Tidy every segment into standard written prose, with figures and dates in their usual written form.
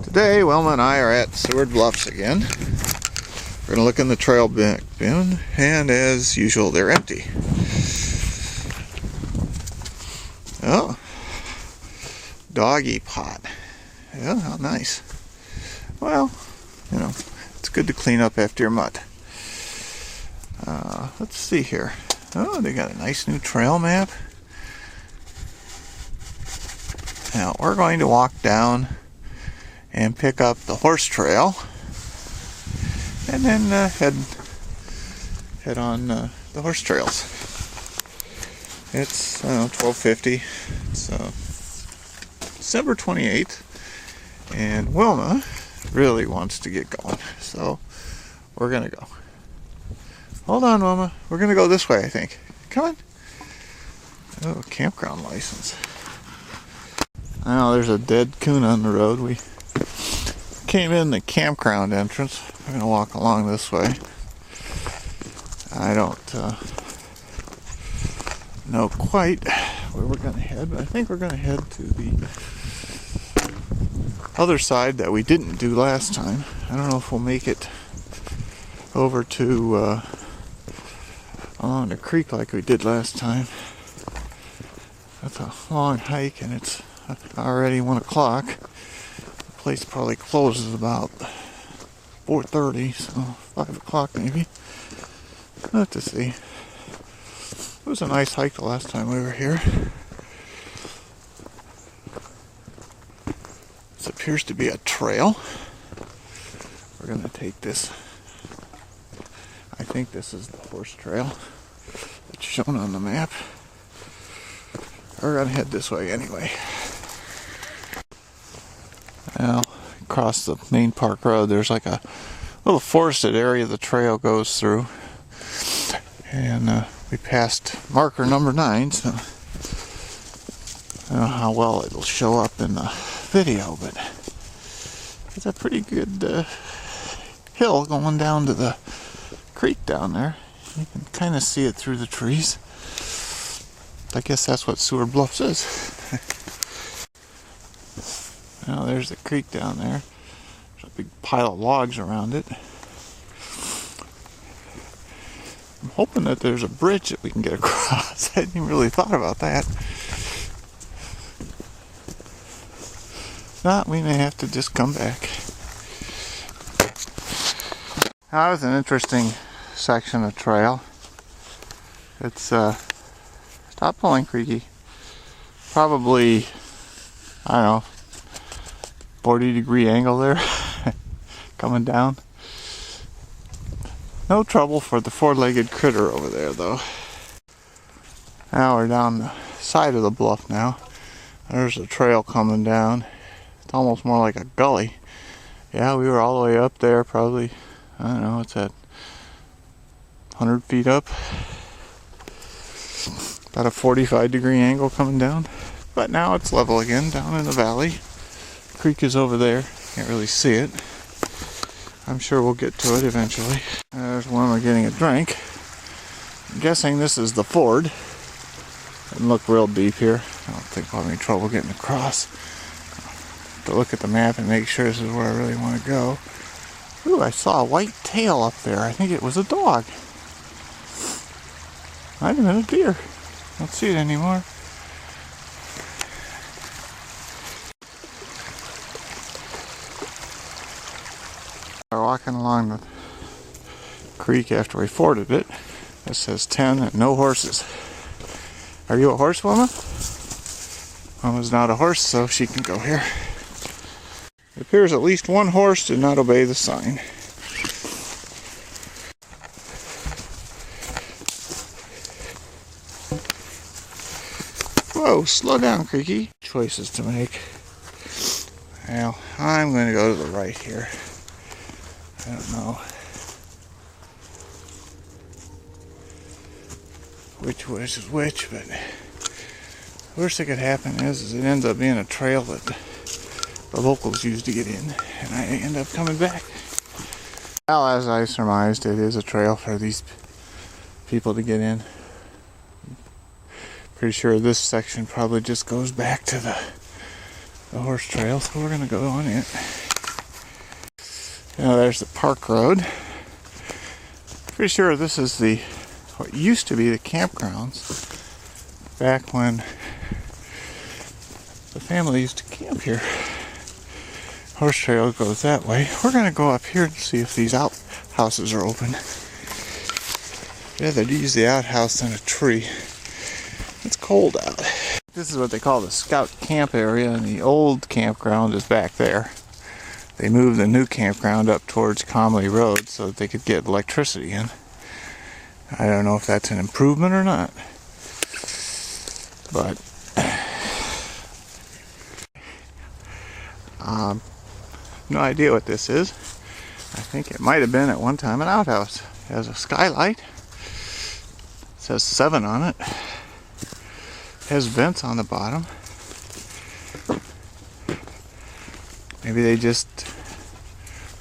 Today, Wilma and I are at Seward Bluffs again. We're going to look in the trail bin, and as usual, they're empty. Oh, doggy pot. Yeah, how nice. Well, you know, it's good to clean up after your mutt. Let's see here. Oh, they got a nice new trail map. Now, we're going to walk down and pick up the horse trail, and then head on the horse trails. It's 12:50. It's December 28th, and Wilma really wants to get going, so we're gonna go. Hold on, Wilma. We're gonna go this way, I think. Come on. Oh, campground license. I know there's a dead coon on the road. We came in the campground entrance. We're going to walk along this way. I don't know quite where we're going to head, but I think we're going to head to the other side that we didn't do last time. I don't know if we'll make it over to along the creek like we did last time. That's a long hike, and it's already 1 o'clock. The place probably closes about 4:30, so 5 o'clock maybe. We'll have to see. It was a nice hike the last time we were here. This appears to be a trail. We're going to take this. I think this is the horse trail that's shown on the map. We're going to head this way anyway. Now, across the main park road, there's like a little forested area the trail goes through. And we passed marker number 9, so I don't know how well it'll show up in the video, but it's a pretty good hill going down to the creek down there. You can kind of see it through the trees. I guess that's what Seward Bluffs is. Now there's the creek down there. There's a big pile of logs around it. I'm hoping that there's a bridge that we can get across. I hadn't even really thought about that. If not, we may have to just come back. That was an interesting section of trail. It's stop pulling creaky. Probably, I don't know, 40-degree angle there coming down. No trouble for the four-legged critter over there though. Now we're down the side of the bluff now. There's a trail coming down. It's almost more like a gully. Yeah, we were all the way up there, probably, I don't know, what's that, 100 feet up? About a 45-degree angle coming down. But now it's level again down in the valley. The creek is over there. Can't really see it. I'm sure we'll get to it eventually. There's one we're getting a drink. I'm guessing this is the ford. Doesn't look real deep here. I don't think we'll have any trouble getting across. Have to look at the map and make sure this is where I really want to go. Ooh, I saw a white tail up there. I think it was a dog. Might have been a deer. Don't see it anymore. We're walking along the creek after we forded it. It says 10 and no horses. Are you a horse, Wilma? Wilma's not a horse, so she can go here. It appears at least one horse did not obey the sign. Whoa, slow down, Creaky. Choices to make. Well, I'm going to go to the right here. I don't know which is which, but the worst that could happen is it ends up being a trail that the locals use to get in, and I end up coming back. Well, as I surmised, it is a trail for these people to get in. Pretty sure this section probably just goes back to the horse trail, so we're going to go on it. Now there's the park road. Pretty sure this is what used to be the campgrounds back when the family used to camp here. Horse trail goes that way. We're gonna go up here and see if these outhouses are open. Rather use the outhouse than a tree. It's cold out. This is what they call the scout camp area, and the old campground is back there. They moved the new campground up towards Comley Road so that they could get electricity in. I don't know if that's an improvement or not, but no idea what this is. I think it might have been at one time an outhouse. It has a skylight. It says 7 on it. It has vents on the bottom. Maybe they just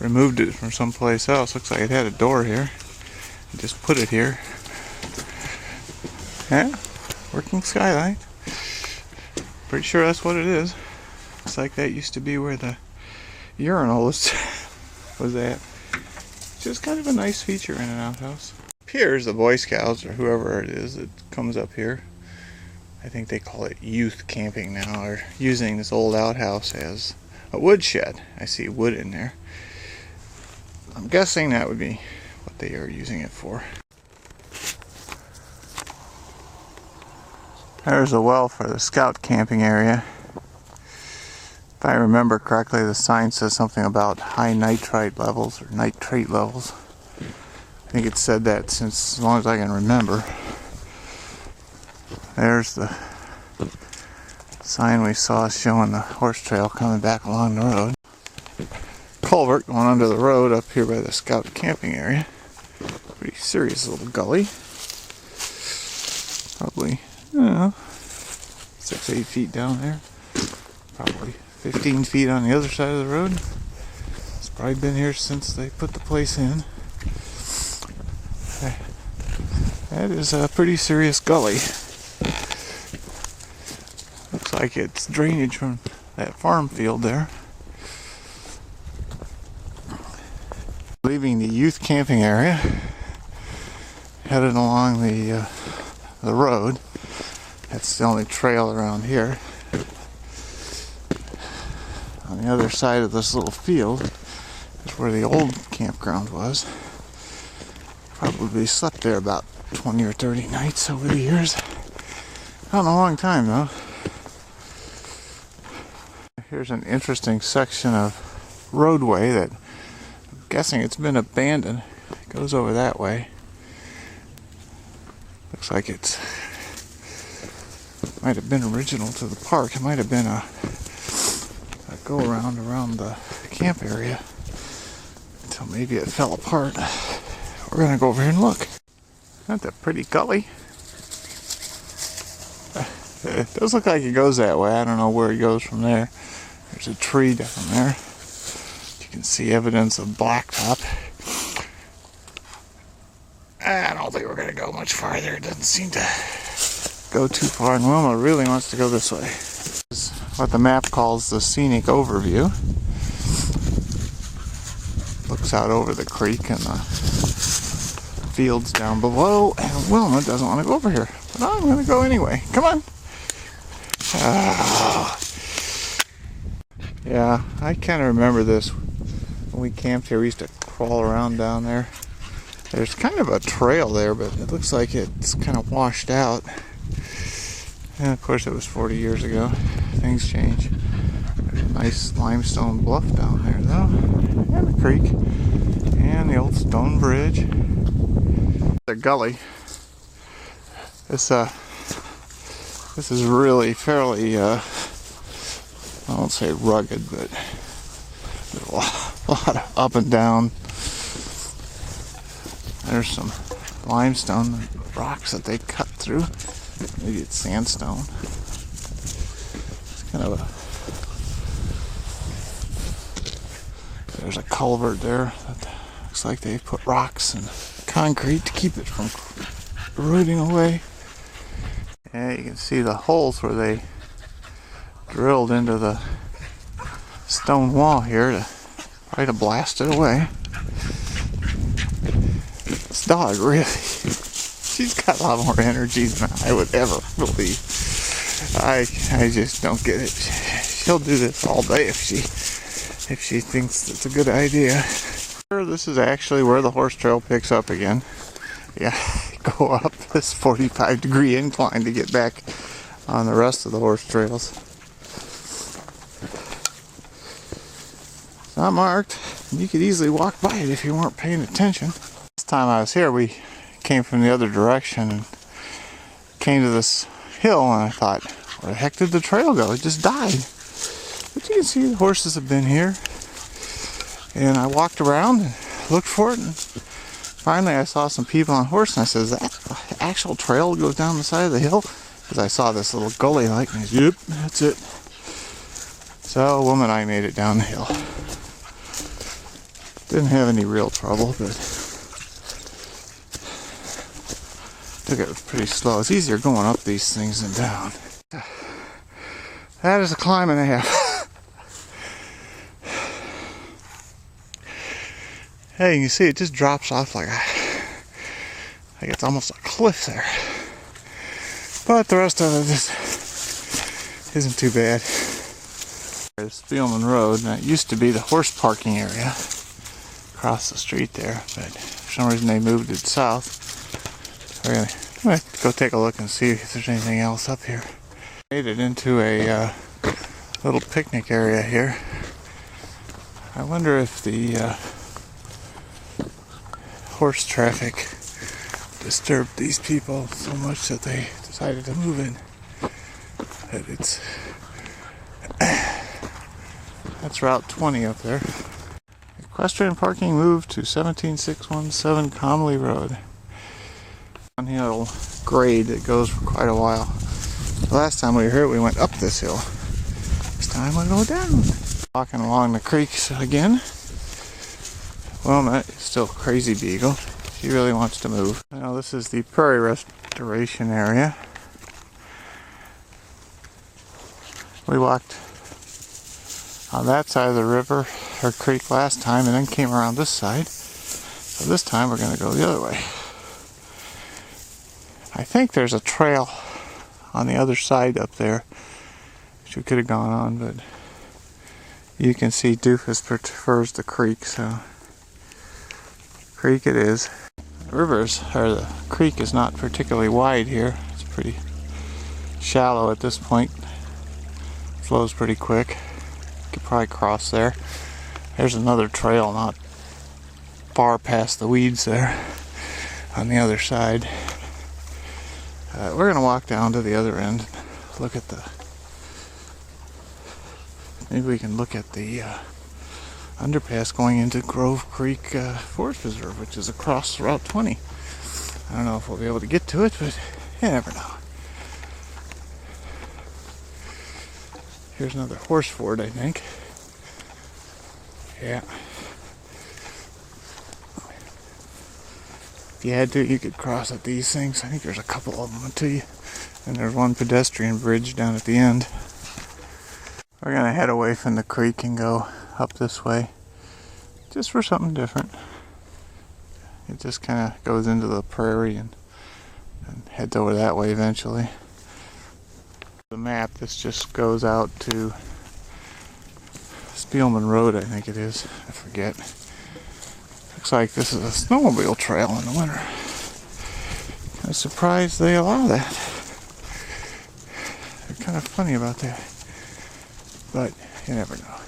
removed it from someplace else. Looks like it had a door here. Just put it here. Yeah, working skylight. Pretty sure that's what it is. Looks like that used to be where the urinal was at. Just kind of a nice feature in an outhouse. Here's the Boy Scouts or whoever it is that comes up here. I think they call it youth camping now, or using this old outhouse as a woodshed. I see wood in there. I'm guessing that would be what they are using it for. There's a well for the scout camping area. If I remember correctly, the sign says something about high nitrite levels or nitrate levels. I think it said that since as long as I can remember. There's the sign we saw showing the horse trail coming back along the road. Culvert going under the road up here by the scout camping area. Pretty serious little gully. Probably, I don't know, 6-8 feet down there. Probably 15 feet on the other side of the road. It's probably been here since they put the place in. That is a pretty serious gully. Looks like it's drainage from that farm field there. Leaving the youth camping area, headed along the road. That's the only trail around here. On the other side of this little field is where the old campground was. Probably slept there about 20 or 30 nights over the years. Not in a long time though. Here's an interesting section of roadway that I'm guessing it's been abandoned. It goes over that way. Looks like it might have been original to the park. It might have been a go around the camp area until maybe it fell apart. We're gonna go over here and look. Isn't that a pretty gully? It does look like it goes that way. I don't know where it goes from there. There's a tree down there. You can see evidence of blacktop. I don't think we're gonna go much farther. It doesn't seem to go too far, and Wilma really wants to go this way. This is what the map calls the scenic overview. Looks out over the creek and the fields down below, and Wilma doesn't want to go over here, but I'm going to go anyway. Come on. Yeah, I kind of remember this. When we camped here, we used to crawl around down there. There's kind of a trail there, but it looks like it's kind of washed out. And of course, it was 40 years ago. Things change. There's a nice limestone bluff down there, though, and the creek, and the old stone bridge. The gully. This is really fairly, I won't say rugged, but there's a lot of up and down. There's some limestone rocks that they cut through. Maybe it's sandstone. It's kind of there's a culvert there that looks like they put rocks and concrete to keep it from eroding away. Yeah, you can see the holes where they drilled into the stone wall here to try to blast it away. This dog really, she's got a lot more energy than I would ever believe. I just don't get it. She'll do this all day if she thinks it's a good idea. This is actually where the horse trail picks up again. Yeah, go up this 45-degree incline to get back on the rest of the horse trails. It's not marked. You could easily walk by it if you weren't paying attention. Last time I was here, we came from the other direction and came to this hill, and I thought, where the heck did the trail go? It just died. But you can see the horses have been here. And I walked around and looked for it, and finally I saw some people on horse, and I said, is that actual trail that goes down the side of the hill? Because I saw this little gully like, and I said, yep, that's it. So a woman and I made it down the hill. Didn't have any real trouble, but took it pretty slow. It's easier going up these things than down. That is a climb and a half. Hey, you can see it just drops off like it's almost a cliff there. But the rest of it just isn't too bad. There's Spielman Road, and that used to be the horse parking area across the street there, but for some reason they moved it south. We're gonna go take a look and see if there's anything else up here. Made it into a little picnic area here. I wonder if the horse traffic disturbed these people so much that they decided to move in. That it's that's Route 20 up there. Equestrian parking moved to 17617 Comley Road. Downhill grade that goes for quite a while. The last time we were here, we went up this hill. This time we go down. Walking along the creeks again. Wilma is still crazy beagle. She really wants to move. Now this is the prairie restoration area. We walked on that side of the river or creek last time and then came around this side. So this time we're going to go the other way. I think there's a trail on the other side up there which we could have gone on, but you can see Doofus prefers the creek, so creek it is. The creek is not particularly wide here. It's pretty shallow at this point. Flows pretty quick. You could probably cross there. There's another trail not far past the weeds there on the other side. We're going to walk down to the other end, look at maybe we can look at the underpass going into Grove Creek Forest Preserve, which is across Route 20. I don't know if we'll be able to get to it, but you never know. Here's another horse ford, I think. Yeah. If you had to, you could cross at these things. I think there's a couple of them to you. And there's one pedestrian bridge down at the end. We're going to head away from the creek and go up this way. Just for something different. It just kind of goes into the prairie and heads over that way eventually. The map, this just goes out to Spielman Road, I think it is. I forget. Looks like this is a snowmobile trail in the winter. I'm surprised they allow that. They're kind of funny about that. But you never know.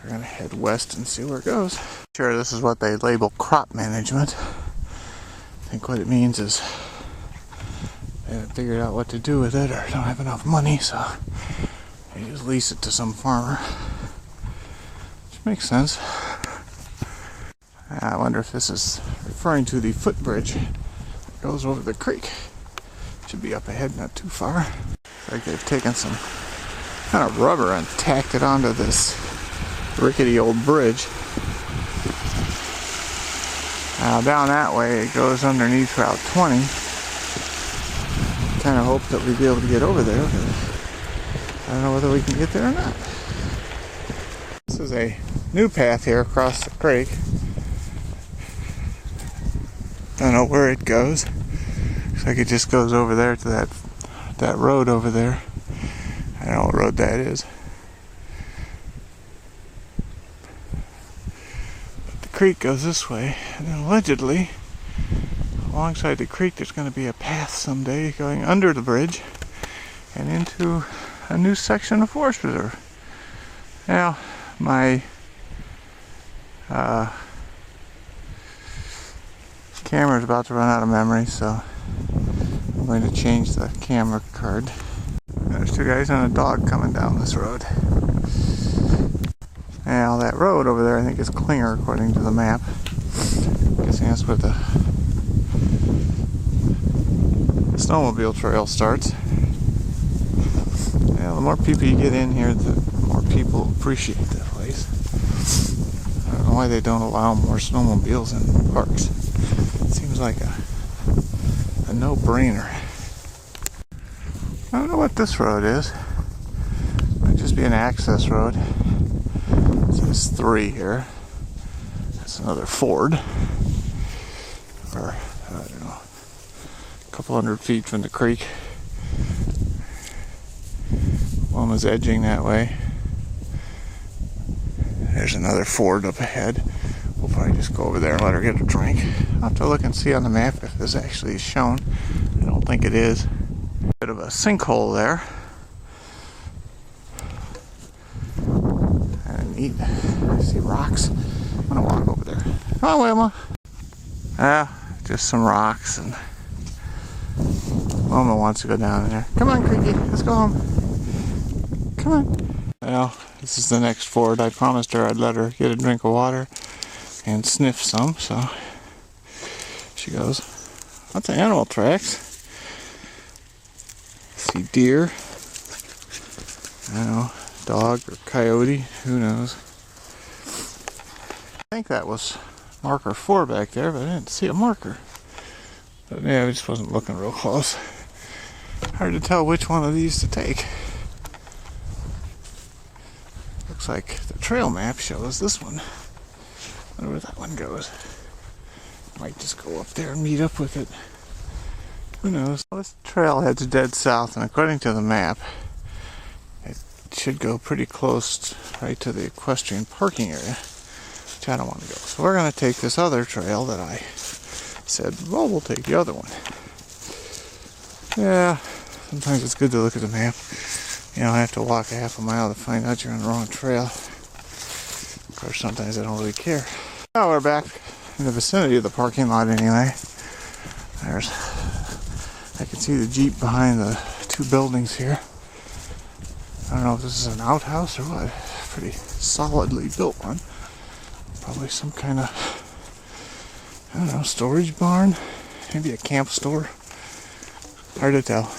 We're going to head west and see where it goes. Sure, this is what they label crop management. I think what it means is they haven't figured out what to do with it or don't have enough money, so they just lease it to some farmer. Which makes sense. I wonder if this is referring to the footbridge that goes over the creek. Should be up ahead, not too far. Looks like they've taken some kind of rubber and tacked it onto this rickety old bridge. Now down that way it goes underneath Route 20. Kind of hope that we'll be able to get over there, but I don't know whether we can get there or not. This is a new path here across the creek. Don't know where it goes. Looks like it just goes over there to that road over there. I don't know what road that is. But the creek goes this way, and then allegedly, alongside the creek, there's going to be a path someday going under the bridge and into a new section of forest reserve. Now, my camera's about to run out of memory, so I'm going to change the camera card. There's two guys and a dog coming down this road. Now that road over there I think is Klinger according to the map. I'm guessing that's where the snowmobile trail starts. Yeah, the more people you get in here, the more people appreciate the place. I don't know why they don't allow more snowmobiles in parks. It seems like a no-brainer. I don't know what this road is. It might just be an access road. It says 3 here. That's another Ford. Or, I don't know, a couple hundred feet from the creek. One was edging that way. There's another Ford up ahead. We'll probably just go over there and let her get a drink. I'll have to look and see on the map if this actually is shown. I don't think it is. Bit of a sinkhole there. And neat. I see rocks. I'm gonna walk over there. Come on, Wilma. Yeah, just some rocks, and Wilma wants to go down there. Come on, Creaky, let's go home. Come on. Well, this is the next Ford. I promised her I'd let her get a drink of water and sniff some, so she goes. Lots of animal tracks. See deer. I don't know, dog or coyote, who knows. I think that was marker 4 back there, but I didn't see a marker. But yeah, I just wasn't looking real close. Hard to tell which one of these to take. Looks like the trail map shows this one. I wonder where that one goes. Might just go up there and meet up with it. Who knows? Well, this trail heads dead south, and according to the map, it should go pretty close right to the equestrian parking area, which I don't want to go. So we're going to take this other trail that I said, well, we'll take the other one. Yeah, sometimes it's good to look at the map. You don't have to walk a half a mile to find out you're on the wrong trail. Of course, sometimes I don't really care. Now we're back in the vicinity of the parking lot anyway. I can see the Jeep behind the 2 buildings here. I don't know if this is an outhouse or what. Pretty solidly built one. Probably some kind of, I don't know, storage barn. Maybe a camp store. Hard to tell.